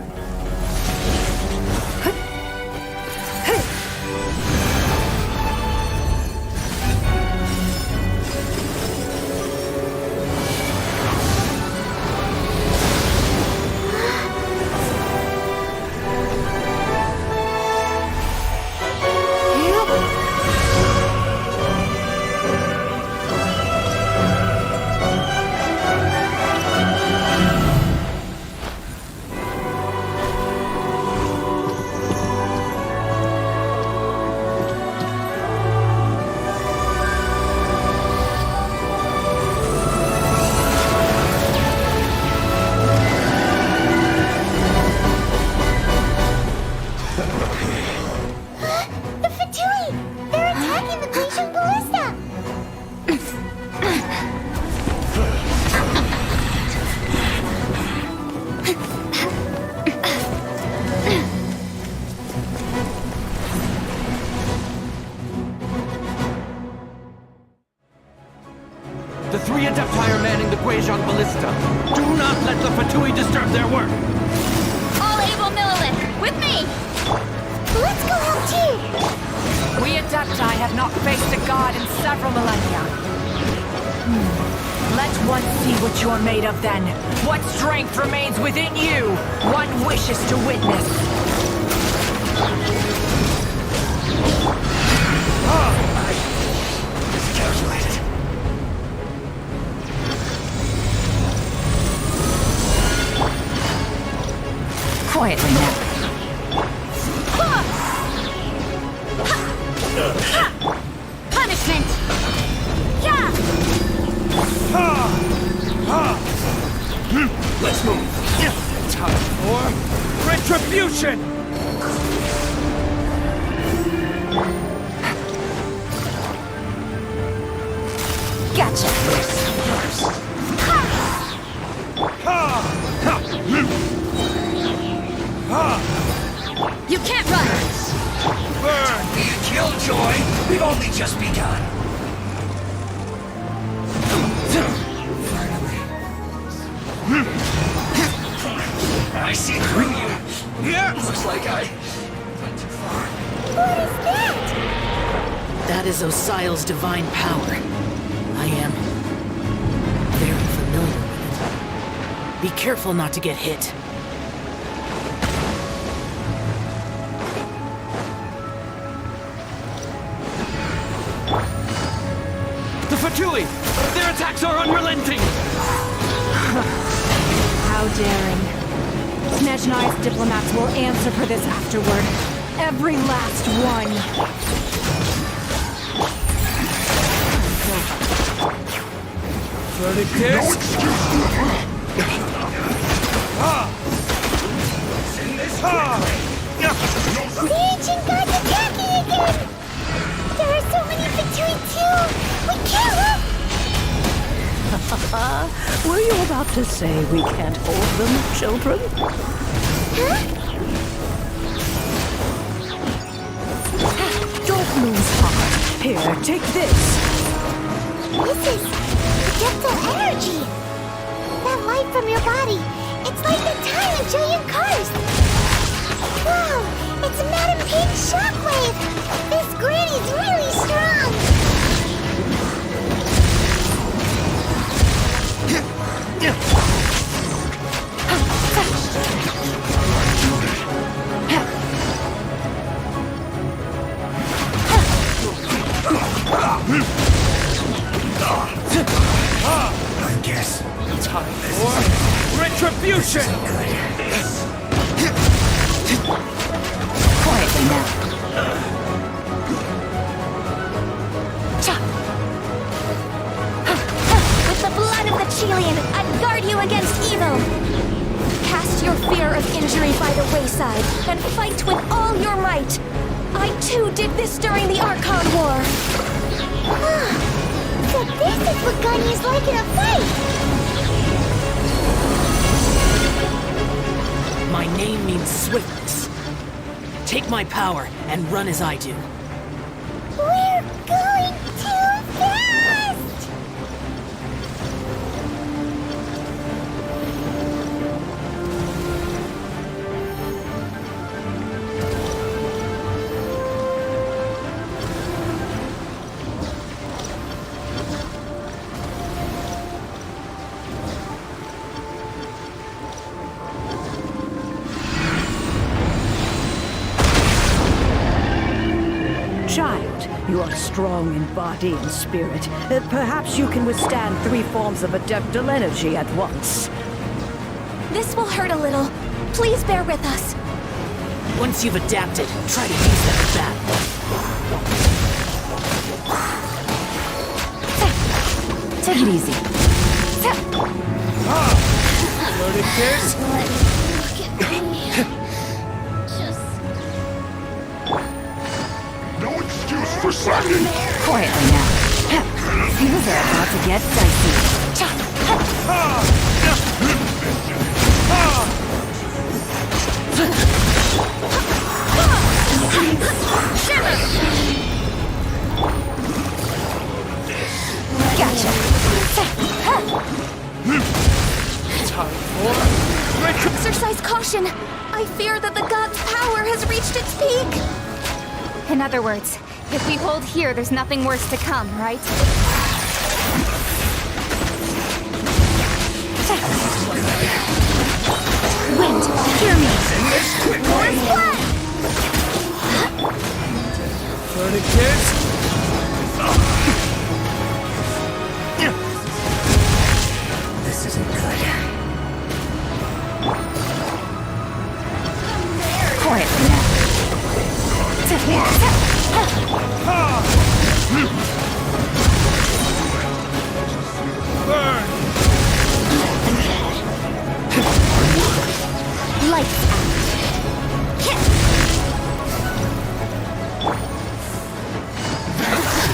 The three Adepti are manning the Guizhong Ballista. Do not let the Fatui disturb their work! All able Millilith, with me! Let's go help too! We Adepti have not faced a god in several millennia. Let one see what you're made of then. What strength remains within you, one wishes to witness. Miscalculated. Quietly now. Punishment! Yeah! Let's move. Time for retribution! Gotcha. You can't run! Burn! Killjoy! We've only just begun. Looks like I went too far. What is that? That is Osial's divine power. I am very familiar with it. Be careful not to get hit. The Fatui! Their attacks are unrelenting! How daring. Snezhnai's diplomats will answer for this afterward. Every last one. The ancient gods attacking again! There are so many Fatui too! We can't let... Were you about to say we can't hold them, children? Huh? Don't lose heart. Here, take this. This is adeptal energy! That light from your body, it's like the time of Julian Karst! Wow! It's Madam Ping's shockwave! This granny's really strong! I guess. Time for retribution! Quietly now. With the blood of the Chelian, I guard you against evil! Cast your fear of injury by the wayside, and fight with all your might! I too did this during the Archon War! So this is what Ganya's like in a fight! My name means swiftness. Take my power and run as I do. We're going too fast! Child, you are strong in body and spirit. Perhaps you can withstand 3 forms of adeptal energy at once. This will hurt a little. Please bear with us. Once you've adapted, try to use them as that. Take it easy. No excuse for slacking! Quietly now. Things are about to get dicey. Gotcha. Exercise caution. I fear that the god's power has reached its peak. In other words, if we hold here, there's nothing worse to come, right? Wind, hear me. More blood. This isn't good. Quietly now. Lights out.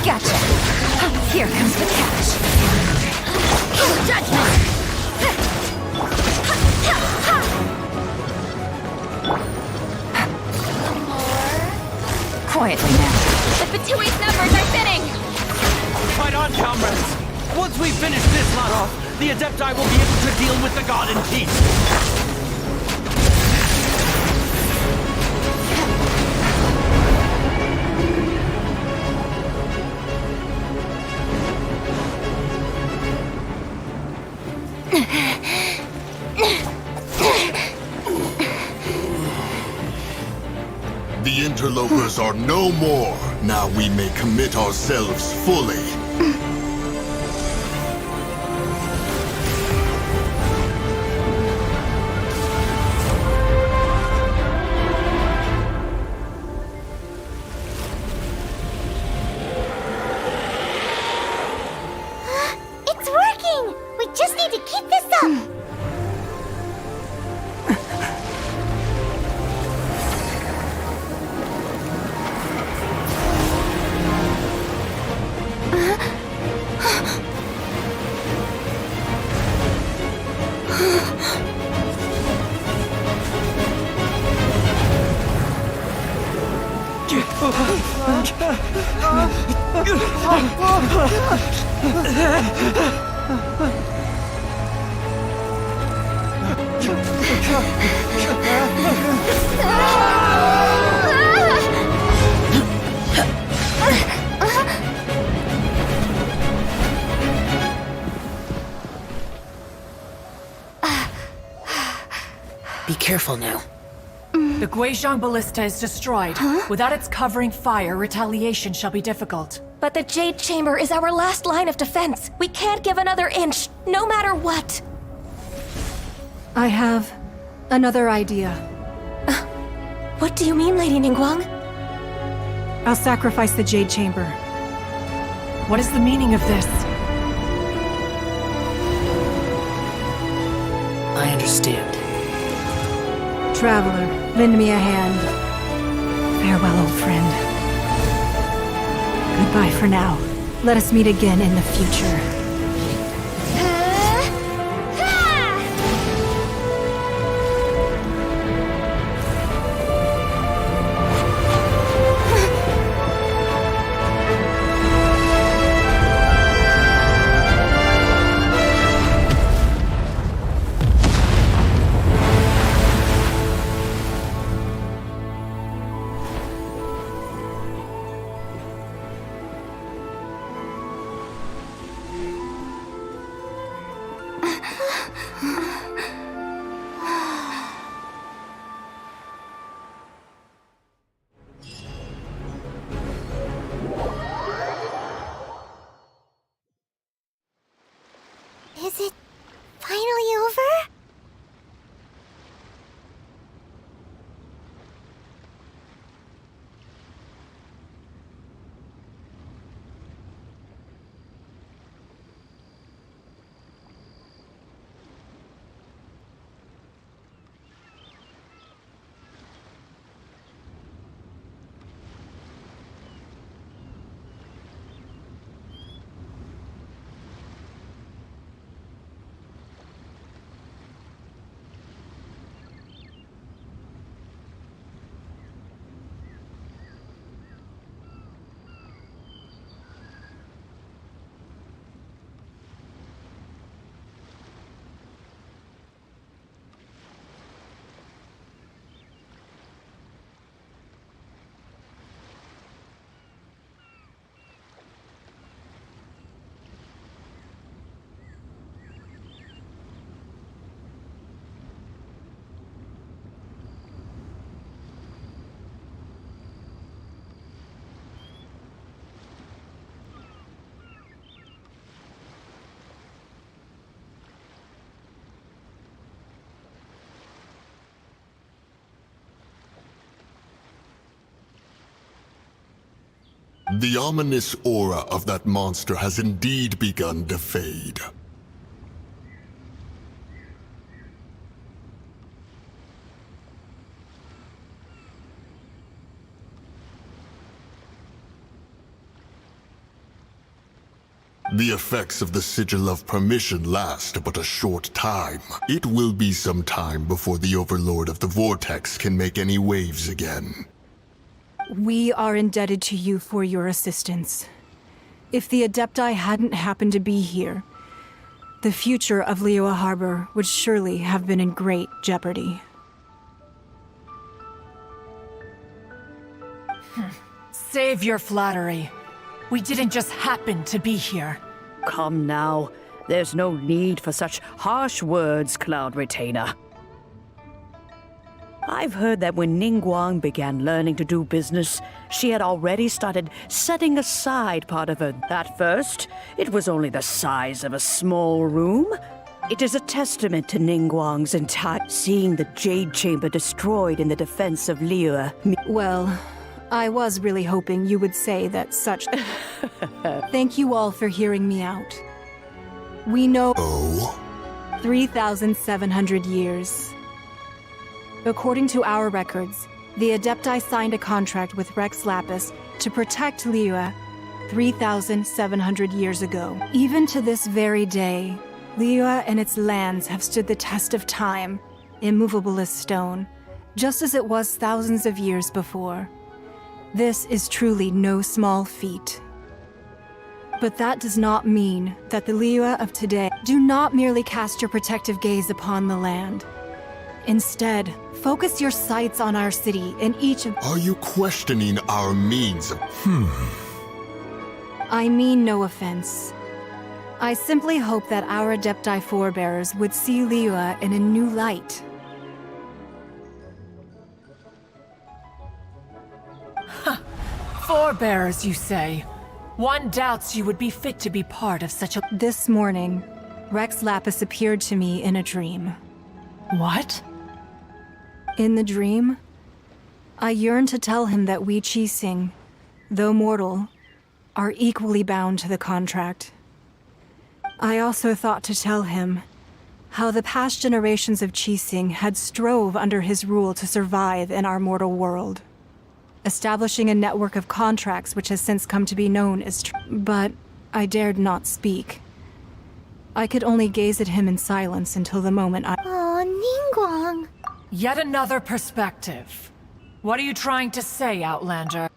Gotcha. Here comes the catch. Judgment. Quietly now. The Fatui's numbers are thinning. Fight on, comrades! Once we finish this lot off, the Adepti will be able to deal with the god in peace. The interlopers are no more. Now we may commit ourselves fully. It's working! We just need to keep this up! Be careful now. The Guizhong Ballista is destroyed. Without its covering fire, retaliation shall be difficult. But the Jade Chamber is our last line of defense. We can't give another inch, no matter what. I have another idea. What do you mean, Lady Ningguang? I'll sacrifice the Jade Chamber. What is the meaning of this? I understand. Traveler, lend me a hand. Farewell, old friend. Goodbye for now. Let us meet again in the future. Is it finally over? The ominous aura of that monster has indeed begun to fade. The effects of the Sigil of Permission last but a short time. It will be some time before the Overlord of the Vortex can make any waves again. We are indebted to you for your assistance. If the Adepti hadn't happened to be here, the future of Liyue Harbor would surely have been in great jeopardy. Save your flattery. We didn't just happen to be here. Come now. There's no need for such harsh words, Cloud Retainer. I've heard that when Ningguang began learning to do business, she had already started setting aside part of her. At first, it was only the size of a small room. It is a testament to Ningguang's entire... Seeing the Jade Chamber destroyed in the defense of Liyue. Well, I was really hoping you would say that such... Thank you all for hearing me out. We know... 3,700 years. According to our records, the Adepti signed a contract with Rex Lapis to protect Liyue 3,700 years ago. Even to this very day, Liyue and its lands have stood the test of time, immovable as stone, just as it was thousands of years before. This is truly no small feat. But that does not mean that the Liyue of today do not merely cast your protective gaze upon the land. Instead, focus your sights on our city and each of... Are you questioning our means of... I mean no offense. I simply hope that our Adepti forebears would see Liyue in a new light. Forebears, you say? One doubts you would be fit to be part of such a... This morning, Rex Lapis appeared to me in a dream. What? In the dream, I yearned to tell him that we Qixing, though mortal, are equally bound to the contract. I also thought to tell him how the past generations of Qixing had strove under his rule to survive in our mortal world, establishing a network of contracts which has since come to be known as But I dared not speak. I could only gaze at him in silence until the moment I... Oh, Ningguang. Yet another perspective. What are you trying to say, Outlander?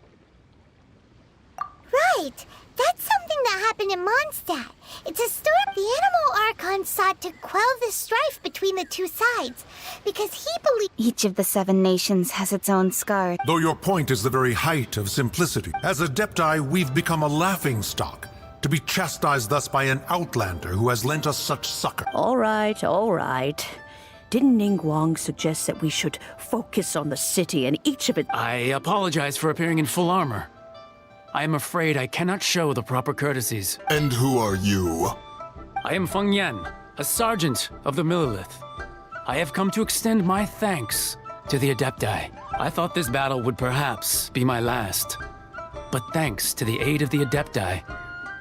Right. That's something that happened in Mondstadt. It's a story. The Animal Archon sought to quell the strife between the two sides, because he believed... Each of the 7 nations has its own scar. Though your point is the very height of simplicity, as Adepti, we've become a laughingstock, to be chastised thus by an Outlander who has lent us such succor. All right, all right. Didn't Ningguang suggest that we should focus on the city and each of it... I apologize for appearing in full armor. I am afraid I cannot show the proper courtesies. And who are you? I am Feng Yan, a sergeant of the Millelith. I have come to extend my thanks to the Adepti. I thought this battle would perhaps be my last. But thanks to the aid of the Adepti,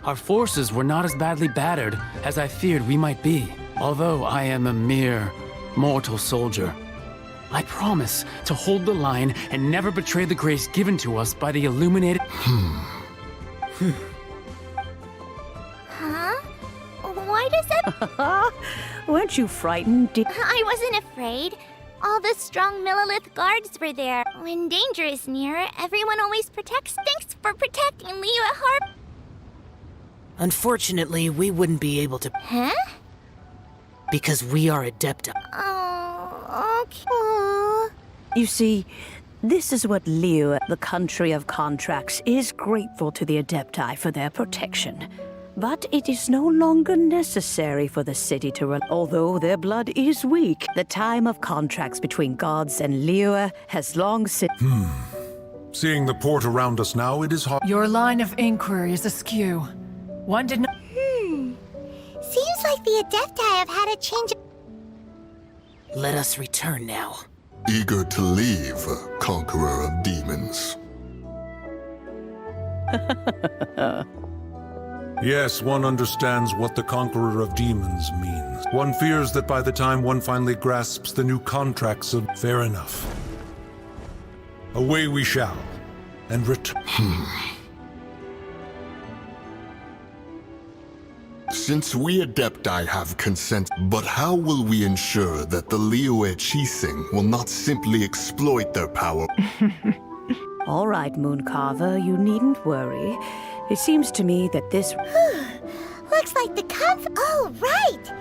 our forces were not as badly battered as I feared we might be. Although I am a mere mortal soldier, I promise to hold the line and never betray the grace given to us by the illuminated... Huh? Why does that... Weren't you frightened? I wasn't afraid. All the strong Millelith guards were there. When danger is near, everyone always protects. Thanks for protecting Liyue Harp. Unfortunately, we wouldn't be able to... Huh? Because we are Adepti. Oh, okay. You see, this is what Liyue, the country of contracts, is grateful to the Adepti for their protection. But it is no longer necessary for the city to run. Although their blood is weak, the time of contracts between gods and Liyue has long since... Seeing the port around us now, it is hard... Your line of inquiry is askew. One did not... Seems like the Adepti have had a change of... Let us return now. Eager to leave, conqueror of demons. Yes, one understands what the Conqueror of Demons means. One fears that by the time one finally grasps the new contracts of... Fair enough. Away we shall, and return... Since we Adepti have consent, but how will we ensure that the Liyue Qixing will not simply exploit their power? All right, Mooncarver, you needn't worry. It seems to me that this... Looks like the Oh, right!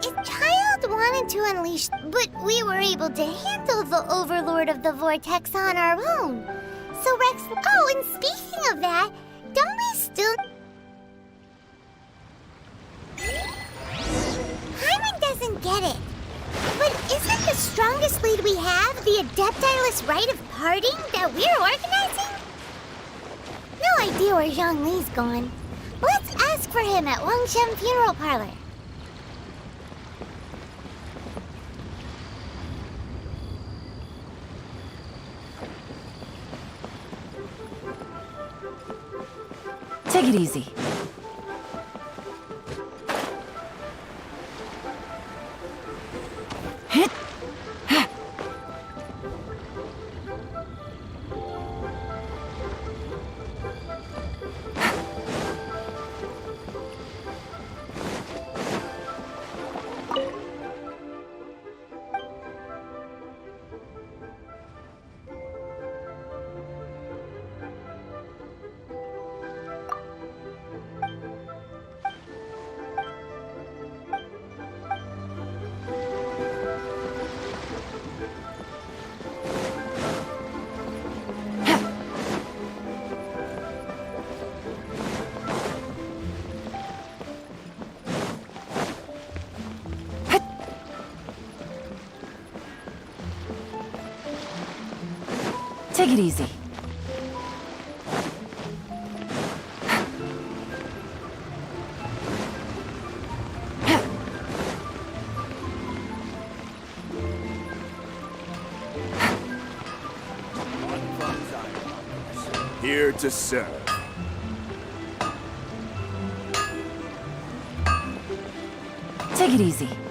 If Child wanted to unleash... But we were able to handle the Overlord of the Vortex on our own. So Rex... Oh, and speaking of that, don't we still... get it. But isn't the strongest lead we have the Adeptilus Rite of Parting that we're organizing? No idea where Zhongli's gone. Let's ask for him at Wangshen Funeral Parlor. Take it easy. Take it easy. Here to serve. Take it easy.